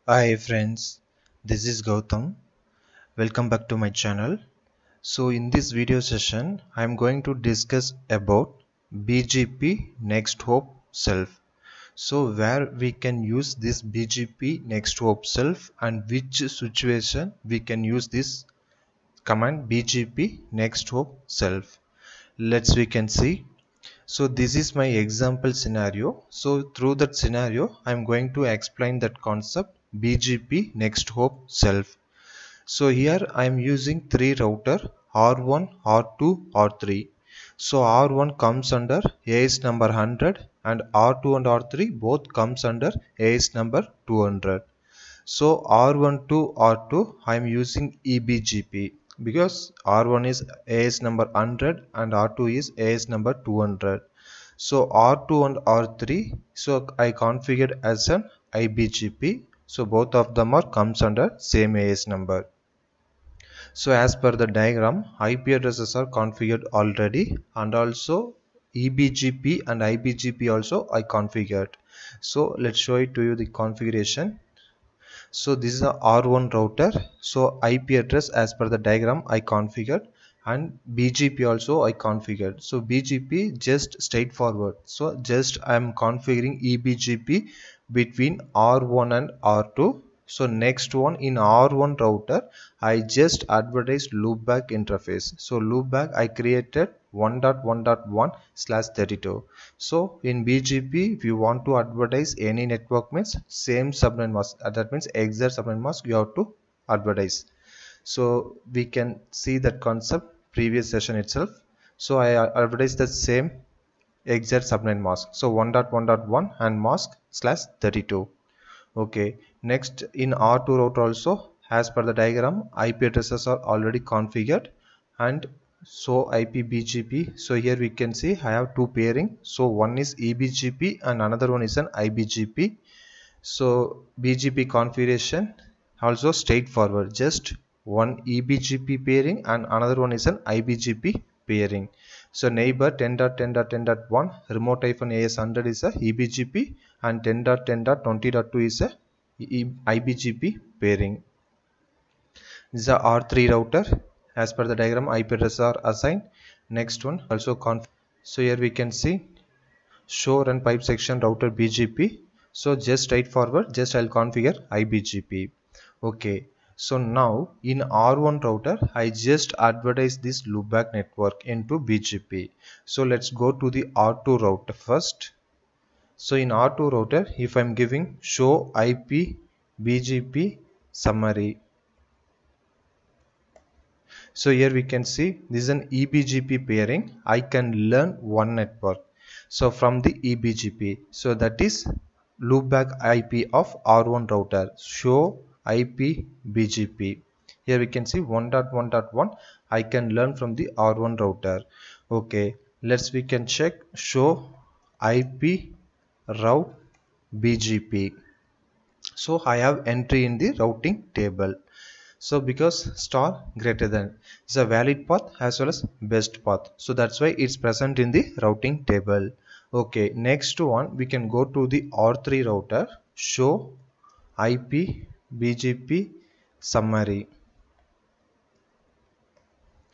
Hi friends, this is Gautam. Welcome back to my channel. So in this video session, I am going to discuss about BGP Next Hop Self. So where we can use this BGP Next Hop Self and which situation we can use this command BGP Next Hop Self. Let's we can see. So this is my example scenario. So through that scenario, I am going to explain that concept BGP Next Hop Self. So here I am using three router R1, R2, R3. So R1 comes under AS number 100 and R2 and R3 both comes under AS number 200. So R1 to R2 I am using EBGP because R1 is AS number 100 and R2 is AS number 200. So R2 and R3 so I configured as an IBGP, so both of them are comes under same AS number. So as per the diagram, IP addresses are configured already, and also EBGP and IBGP also I configured. So let's show it to you the configuration. So this is a R1 router. So IP address as per the diagram I configured, and BGP also I configured. So BGP just straightforward. So just I am configuring EBGP between R1 and R2. So next one in R1 router I just advertised loopback interface. So loopback I created 1.1.1/32. So in BGP if you want to advertise any network means same subnet mask, that means exact subnet mask you have to advertise. So we can see that concept previous session itself. So I advertise the same exact subnet mask. So 1.1.1 and mask/32. Okay, next in R2 router also as per the diagram IP addresses are already configured, and so IP BGP. So here we can see I have two pairing. So one is EBGP and another one is an IBGP. So BGP configuration also straightforward, just one EBGP pairing and another one is an IBGP pairing. So neighbor 10.10.10.1 remote-AS100 is a EBGP and 10.10.20.2 is a IBGP pairing. This is a R3 router. As per the diagram, IP addresses are assigned. Next one also config. So here we can see show run pipe section router BGP. So just straightforward, just I'll configure IBGP. Okay, so now in R1 router I just advertise this loopback network into BGP. So let's go to the R2 router first. So in R2 router, if I'm giving show IP BGP summary, so here we can see this is an EBGP pairing. I can learn one network. So from the EBGP, so that is loopback IP of R1 router. Show IP BGP. Here we can see 1.1.1. I can learn from the R1 router. Okay, we can check show IP route BGP. So I have entry in the routing table. So because star greater than is a valid path as well as best path, so that's why it's present in the routing table. Okay, next one we can go to the R3 router, show IP BGP summary.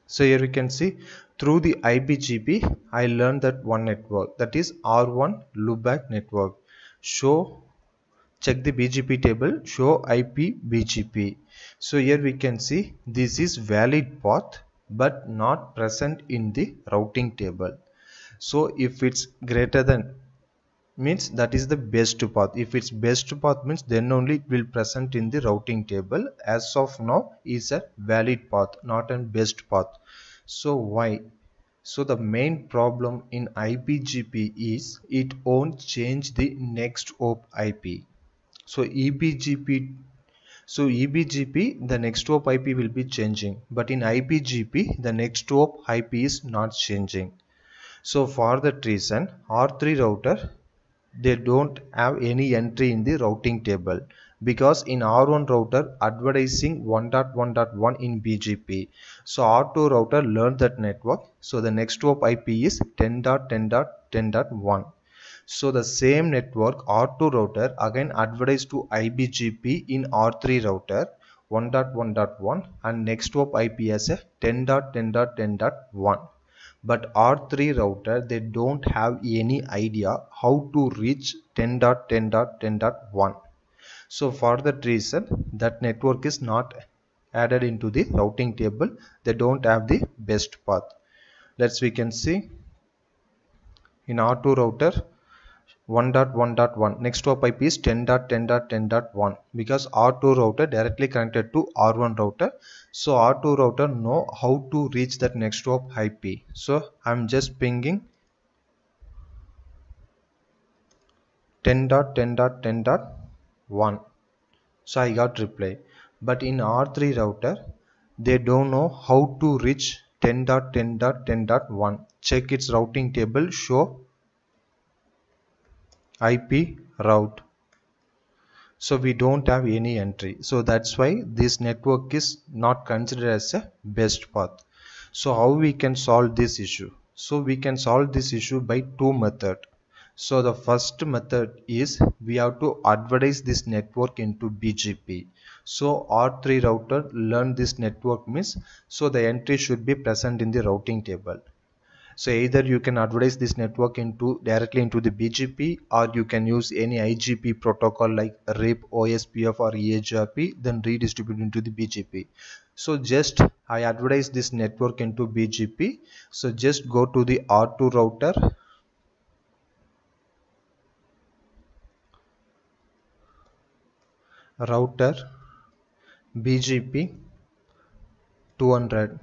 So here we can see through the IBGP I learned that one network, that is R1 loopback network. Show check the BGP table, show IP BGP. So here we can see this is valid path but not present in the routing table. So if it's greater than means that is the best path. If it's best path means then only it will present in the routing table. As of now is a valid path, not a best path. So why? So the main problem in IBGP is it won't change the next hop IP. So EBGP, the next hop IP will be changing, but in IBGP the next hop IP is not changing. So for that reason R3 router they don't have any entry in the routing table, because in R1 router advertising 1.1.1 in BGP. So R2 router learned that network, so the next hop IP is 10.10.10.1. So the same network R2 router again advertise to IBGP in R3 router 1.1.1 and next hop IP as a 10.10.10.1. But R3 router, they don't have any idea how to reach 10.10.10.1. So for that reason, that network is not added into the routing table. They don't have the best path. We can see in R2 router 1.1.1 next hop IP is 10.10.10.1 because R2 router directly connected to R1 router. So R2 router know how to reach that next hop IP. So I'm just pinging 10.10.10.1. So I got reply. But in R3 router, they don't know how to reach 10.10.10.1. Check its routing table, show IP route. So we don't have any entry. So that's why this network is not considered as a best path. So how we can solve this issue? So we can solve this issue by two methods. So the first method is we have to advertise this network into BGP. So R3 router learn this network means, so the entry should be present in the routing table. So either you can advertise this network into directly into the BGP, or you can use any IGP protocol like RIP, OSPF or EHRP, then redistribute into the BGP. So just I advertise this network into BGP. So just go to the R2 router BGP 200.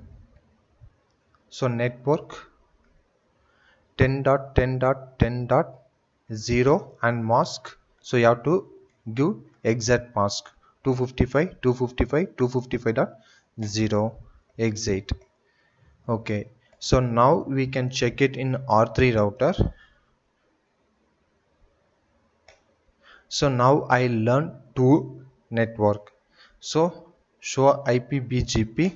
So network 10.10.10.0 and mask. So you have to give exact mask 255 255 255.0 exit. Okay, so now we can check it in R3 router. So now I learned two network. So show IPBGP.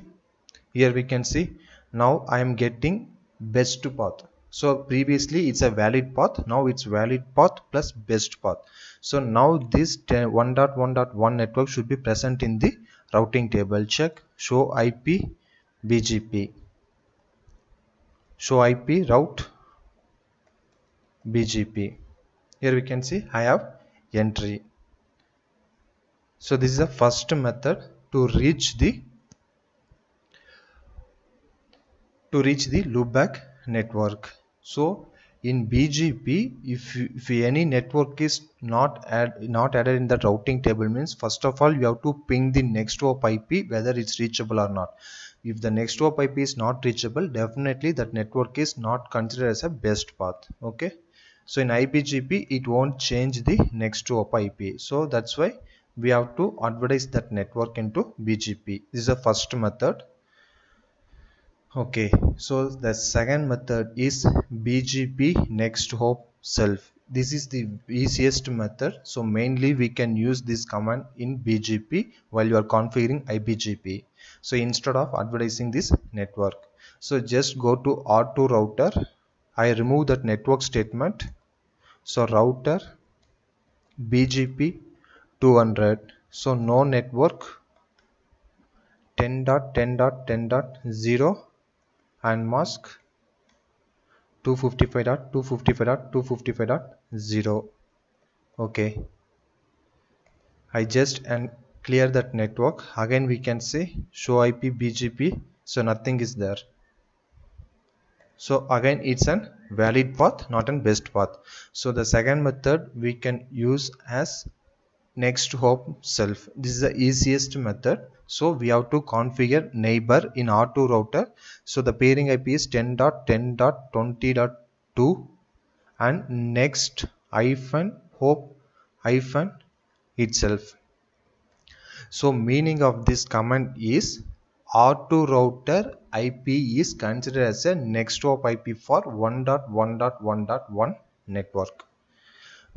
Here we can see now I am getting best path. So previously it's a valid path, now it's valid path plus best path. So now this 1.1.1 network should be present in the routing table. Check show IP BGP, show IP route BGP. Here we can see I have entry. So this is the first method to reach the loopback network. So in BGP, if any network is not added in the routing table, means first of all you have to ping the next hop IP whether it's reachable or not. If the next hop IP is not reachable, definitely that network is not considered as a best path. Okay, so in IBGP it won't change the next hop IP. So that's why we have to advertise that network into BGP. This is the first method. Okay, so the second method is BGP next hop self. This is the easiest method. So mainly we can use this command in BGP while you are configuring IBGP. So instead of advertising this network, so just go to R2 router. I remove that network statement. So router BGP 200. So no network 10.10.10.0 and mask 255.255.255.0. Okay, I just and clear that network. Again we can say show IP BGP. So nothing is there. So again it's an valid path, not an best path. So the second method we can use as next hop self. This is the easiest method. So we have to configure neighbor in R2 router. So the pairing IP is 10.10.20.2 and next hyphen hop hyphen itself. So meaning of this command is R2 router IP is considered as a next hop IP for 1.1.1.1 network.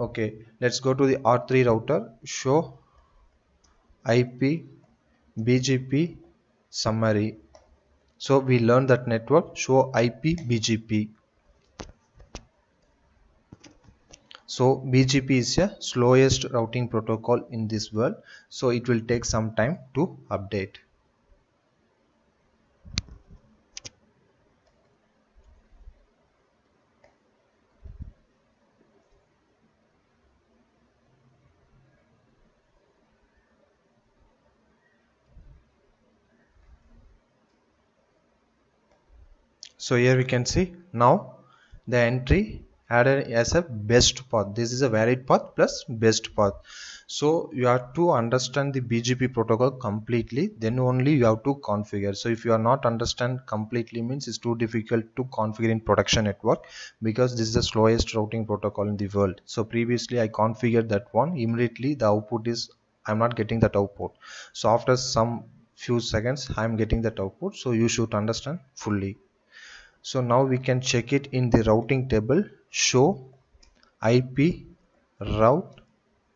Okay, let's go to the R3 router. Show IP BGP summary. So we learned that network show IP BGP. So BGP is a slowest routing protocol in this world, so it will take some time to update. So here we can see now the entry added as a best path. This is a valid path plus best path. So you have to understand the BGP protocol completely, then only you have to configure. So if you are not understand completely, means it's too difficult to configure in production network, because this is the slowest routing protocol in the world. So previously I configured that one, immediately the output is, I'm not getting that output. So after some few seconds I'm getting that output. So you should understand fully. So now we can check it in the routing table, show IP route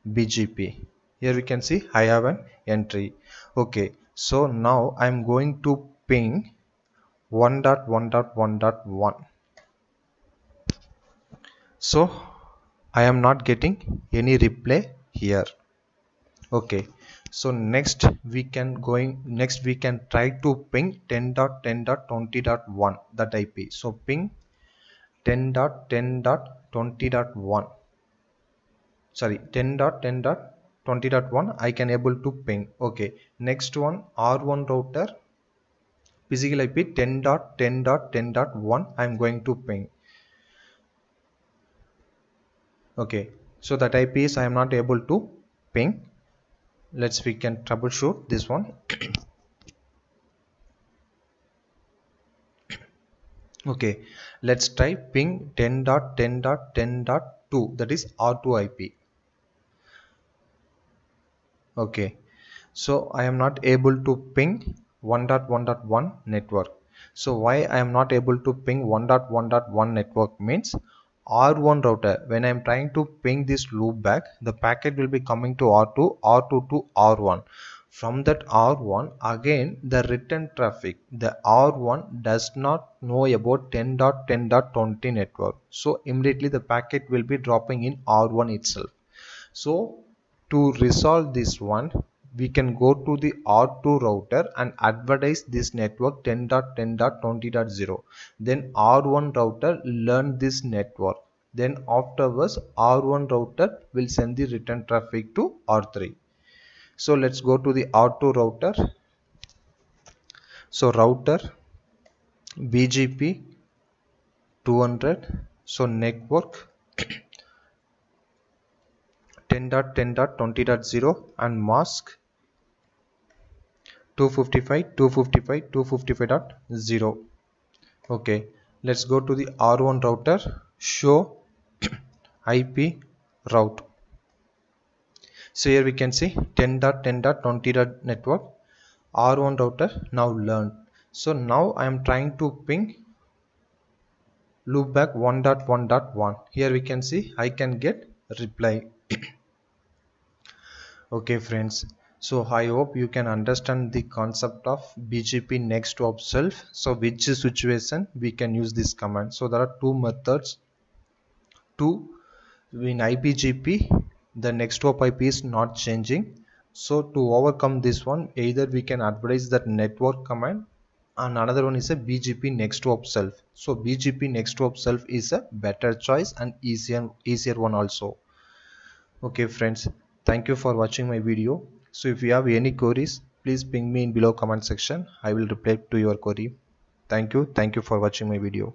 BGP. Here we can see I have an entry. Okay, so now I'm going to ping 1.1.1.1. So I am not getting any reply here. Okay, so next we can try to ping 10.10.20.1, that IP. So ping 10.10.20.1, sorry, 10.10.20.1 I can able to ping. Okay, next one, R1 router physical IP 10.10.10.1 I'm going to ping. Okay, so that IP is I am not able to ping. We can troubleshoot this one. Okay, let's try ping 10.10.10.2, that is R2 IP. Okay, so I am not able to ping 1.1.1 network. So why I am not able to ping 1.1.1 network means, R1 router, when I am trying to ping this loop back, the packet will be coming to R2, R2 to R1. From that R1 again the return traffic, the R1 does not know about 10.10.20 network, so immediately the packet will be dropping in R1 itself. So to resolve this one, we can go to the R2 router and advertise this network 10.10.20.0. Then R1 router learn this network. Then afterwards R1 router will send the return traffic to R3. So let's go to the R2 router. So router BGP 200. So network 10.10.20.0 and mask 255.255.255.0. Okay, let's go to the R1 router, show IP route. So here we can see 10.10.20. network, R1 router now learned. So now I am trying to ping loopback 1.1.1. Here we can see I can get reply. Okay friends, so I hope you can understand the concept of BGP next hop self. So which situation we can use this command. So there are two methods to, in IPGP the next hop IP is not changing. So to overcome this one, either we can advertise that network command, and another one is a BGP next hop self. So BGP next hop self is a better choice and easier one also. Okay friends, thank you for watching my video. So if you have any queries, please ping me in below comment section. I will reply to your query. Thank you for watching my video.